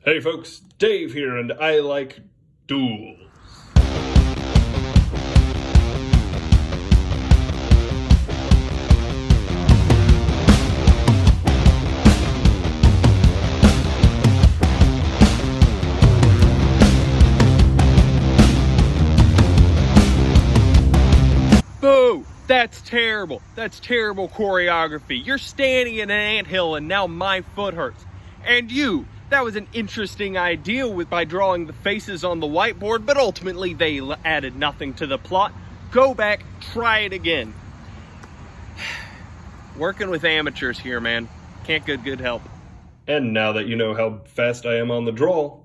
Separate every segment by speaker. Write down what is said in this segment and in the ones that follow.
Speaker 1: Hey folks, Dave here, and I like duels.
Speaker 2: Boo! That's terrible. That's terrible choreography. You're standing in an anthill and now my foot hurts. And you, that was an interesting idea by drawing the faces on the whiteboard, but ultimately they added nothing to the plot. Go back, try it again. Working with amateurs here, man. Can't get good help.
Speaker 1: And now that you know how fast I am on the draw,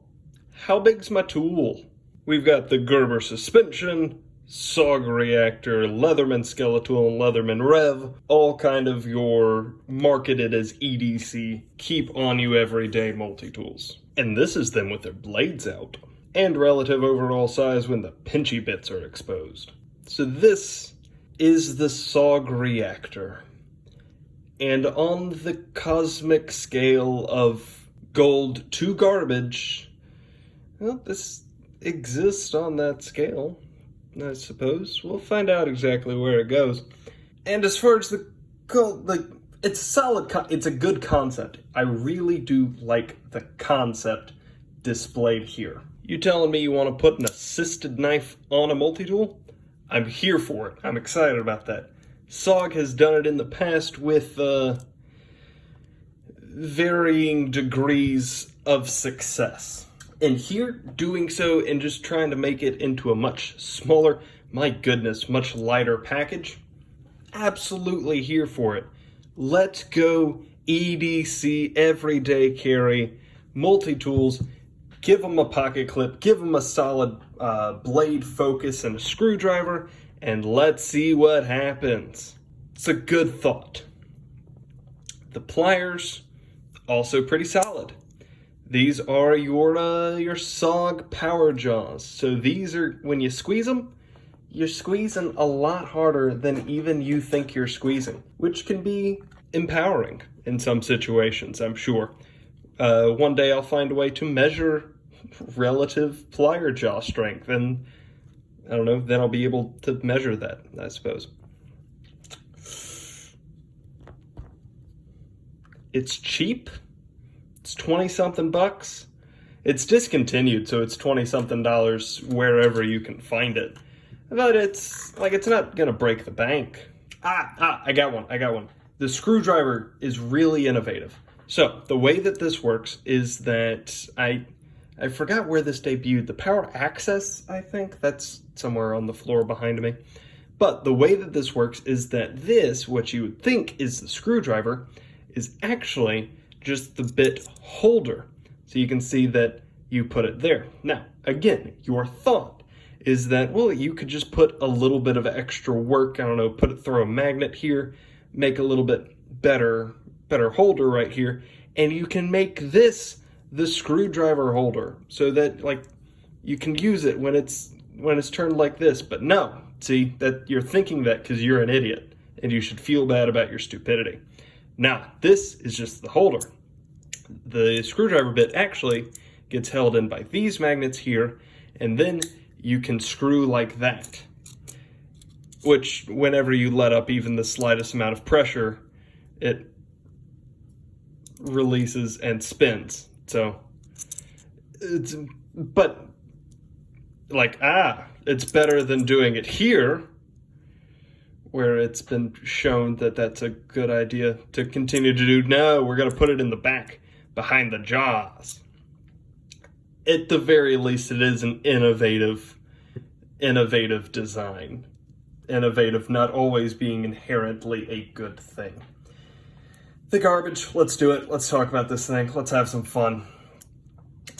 Speaker 1: how big's my tool? We've got the Gerber suspension, SOG Reactor, Leatherman Skeletal, and Leatherman Rev, all kind of your marketed as EDC, keep on you everyday multi-tools. And this is them with their blades out, and relative overall size when the pinchy bits are exposed. So this is the SOG Reactor. And on the cosmic scale of gold to garbage, well, this exists on that scale. I suppose we'll find out exactly where it goes. And as far as it's solid. It's a good concept. I really do like the concept displayed here. You telling me you want to put an assisted knife on a multi-tool? I'm here for it. I'm excited about that. SOG has done it in the past with varying degrees of success. And here, doing so and just trying to make it into a much smaller, my goodness, much lighter package, absolutely here for it. Let's go EDC, everyday carry, multi-tools, give them a pocket clip, give them a solid blade focus and a screwdriver, and let's see what happens. It's a good thought. The pliers, also pretty solid. These are your SOG power jaws. So these are, when you squeeze them, you're squeezing a lot harder than even you think you're squeezing, which can be empowering in some situations, I'm sure. One day I'll find a way to measure relative plier jaw strength, and I don't know, then I'll be able to measure that, I suppose. It's cheap. It's 20-something bucks. It's discontinued, so it's 20-something dollars wherever you can find it. But it's not gonna break the bank. I got one. The screwdriver is really innovative. So the way that this works is that I forgot where this debuted. The power access, I think, that's somewhere on the floor behind me. But the way that this works is that this, what you would think is the screwdriver, is actually just the bit holder. So you can see that you put it there. Now, again, your thought is that, well, you could just put a little bit of extra work, I don't know, throw a magnet here, make a little bit better holder right here, and you can make this the screwdriver holder so that you can use it when it's turned like this. But no, see, that you're thinking that because you're an idiot and you should feel bad about your stupidity. Now, this is just the holder. The screwdriver bit actually gets held in by these magnets here, and then you can screw like that, which whenever you let up even the slightest amount of pressure, it releases and spins. So it's better than doing it here, where it's been shown that that's a good idea to continue to do. No, we're going to put it in the back, behind the jaws. At the very least, it is an innovative design. Innovative not always being inherently a good thing. The garbage, let's do it. Let's talk about this thing. Let's have some fun.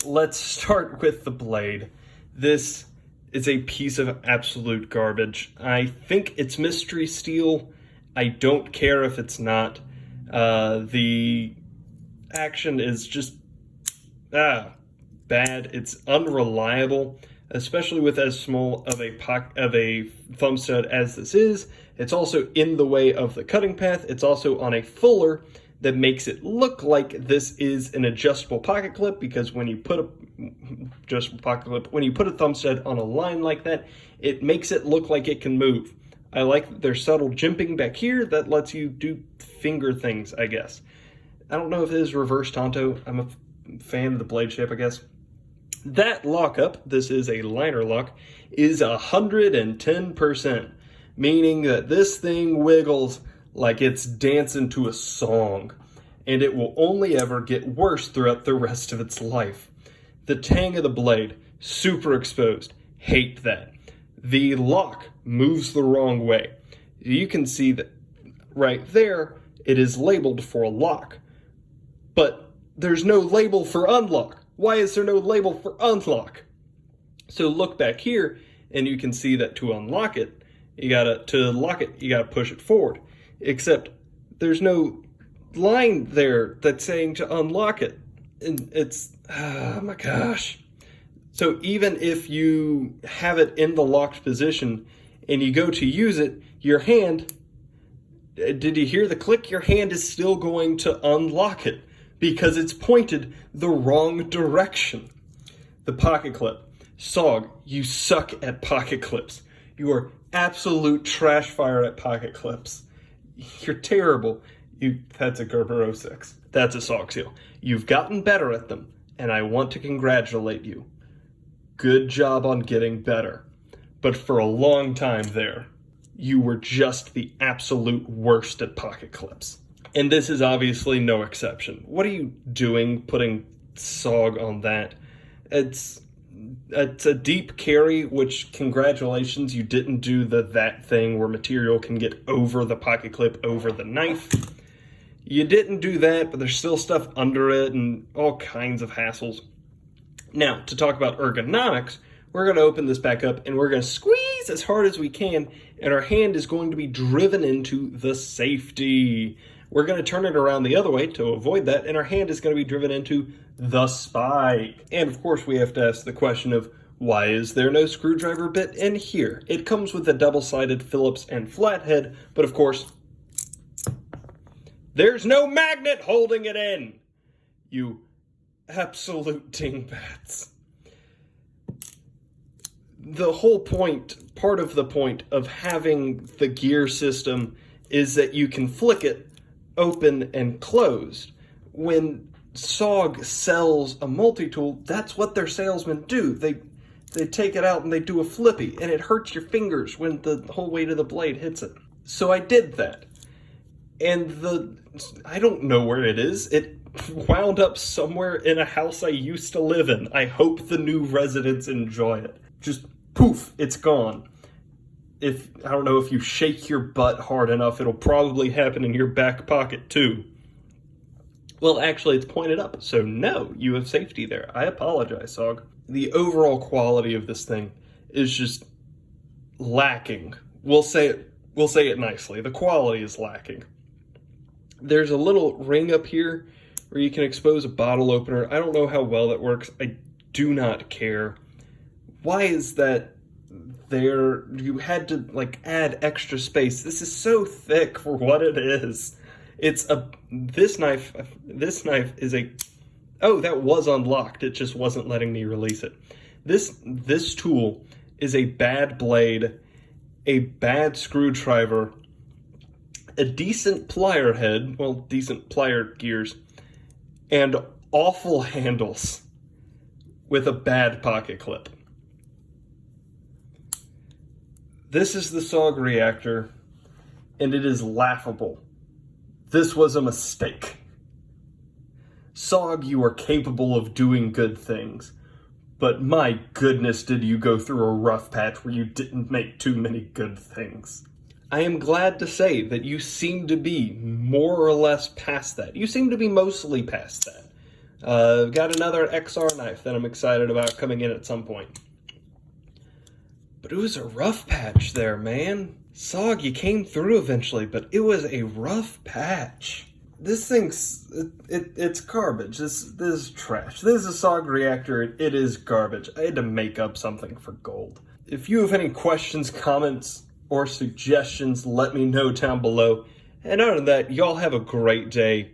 Speaker 1: Let's start with the blade. This is a piece of absolute garbage. I think it's mystery steel. I don't care if it's not. The action is just bad. It's unreliable, especially with as small of a thumb stud as this is. It's also in the way of the cutting path. It's also on a fuller that makes it look like this is an adjustable pocket clip, because when you put a thumb stud on a line like that, it makes it look like it can move. I like that there's subtle jimping back here that lets you do finger things, I guess. I don't know if it is reverse Tonto. I'm a fan of the blade shape, I guess. That lockup, this is a liner lock, is 110%, meaning that this thing wiggles like it's dancing to a song, and it will only ever get worse throughout the rest of its life. The tang of the blade, super exposed, hate that. The lock moves the wrong way. You can see that right there, it is labeled for a lock, but there's no label for unlock. Why is there no label for unlock? So look back here, and you can see that to unlock it, to lock it, you gotta push it forward. Except there's no line there that's saying to unlock it. And it's, oh my gosh. So even if you have it in the locked position and you go to use it, your hand, did you hear the click? Your hand is still going to unlock it because it's pointed the wrong direction. The pocket clip. SOG, you suck at pocket clips. You are absolute trash fire at pocket clips. You're terrible. That's a Gerber 06. That's a SOG seal. You've gotten better at them, and I want to congratulate you. Good job on getting better. But for a long time there, you were just the absolute worst at pocket clips. And this is obviously no exception. What are you doing putting SOG on that? It's a deep carry, which, congratulations, you didn't do that thing where material can get over the pocket clip, over the knife. You didn't do that, but there's still stuff under it and all kinds of hassles. Now, to talk about ergonomics, we're going to open this back up and we're going to squeeze as hard as we can, and our hand is going to be driven into the safety. We're going to turn it around the other way to avoid that, and our hand is going to be driven into the spike. And of course, we have to ask the question of, why is there no screwdriver bit in here? It comes with a double-sided Phillips and flathead, but of course, there's no magnet holding it in. You absolute dingbats. The whole point, part of the point of having the gear system is that you can flick it open and closed. When SOG sells a multi-tool, that's what their salesmen do. They take it out and they do a flippy, and it hurts your fingers when the whole weight of the blade hits it. So I did that. And I don't know where it is. It wound up somewhere in a house I used to live in. I hope the new residents enjoy it. Just poof, it's gone. I don't know, if you shake your butt hard enough, it'll probably happen in your back pocket too. Well, actually, it's pointed up, so no, you have safety there. I apologize, SOG. The overall quality of this thing is just lacking. We'll say it nicely. The quality is lacking. There's a little ring up here where you can expose a bottle opener. I don't know how well that works. I do not care. Why is that there? You had to add extra space. This is so thick for what it is. This knife is oh, that was unlocked. It just wasn't letting me release it. This tool is a bad blade, a bad screwdriver, a decent plier head, well, decent plier gears, and awful handles with a bad pocket clip. This is the SOG Reactor, and it is laughable. This was a mistake. SOG, you are capable of doing good things, but my goodness, did you go through a rough patch where you didn't make too many good things. I am glad to say that you seem to be more or less past that. You seem to be mostly past that. Got another XR knife that I'm excited about coming in at some point. But it was a rough patch there, man. SOG, you came through eventually, but it was a rough patch. This thing's, it's garbage. This is trash. This is a SOG Reactor. It is garbage. I had to make up something for gold. If you have any questions, comments, or suggestions, let me know down below. And other than that, y'all have a great day.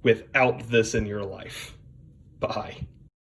Speaker 1: without this in your life. Bye.